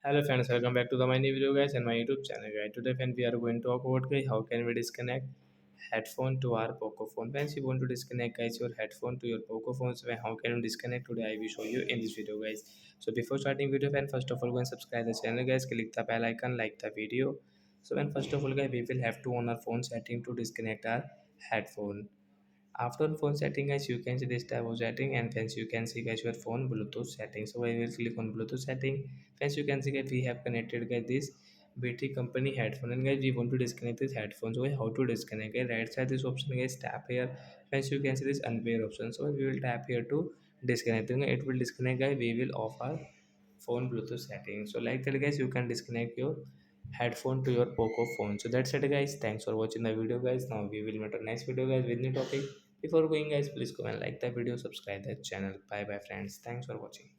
Hello friends, welcome back to my new video guys and my YouTube channel guys. Today friends we are going to talk about guys how can we disconnect headphone to our Poco phone. Friends, you want to disconnect guys your headphone to your Poco phone, so how can you disconnect today? I will show you in this video guys. So before starting video friends, first of all go and subscribe the channel guys, click the bell icon, like the video. So when first of all guys we will have to on our phone setting to disconnect our headphone. After phone setting guys, you can see this type of setting, and friends you can see guys your phone Bluetooth setting. So I will click on Bluetooth setting. Friends, you can see guys we have connected guys this BT company headphone, and guys we want to disconnect this headphone. So how to disconnect? Guys, right side this option guys, tap here. Friends, you can see this unpair option. So we will tap here to disconnect. Then it will disconnect guys. We will off our phone Bluetooth setting. So like that guys, you can disconnect your headphone to your Poco phone. So that's it guys. Thanks for watching the video guys. Now we will meet our next video guys with new topic. Before going guys, please go and like the video, subscribe the channel. Bye bye friends. Thanks for watching.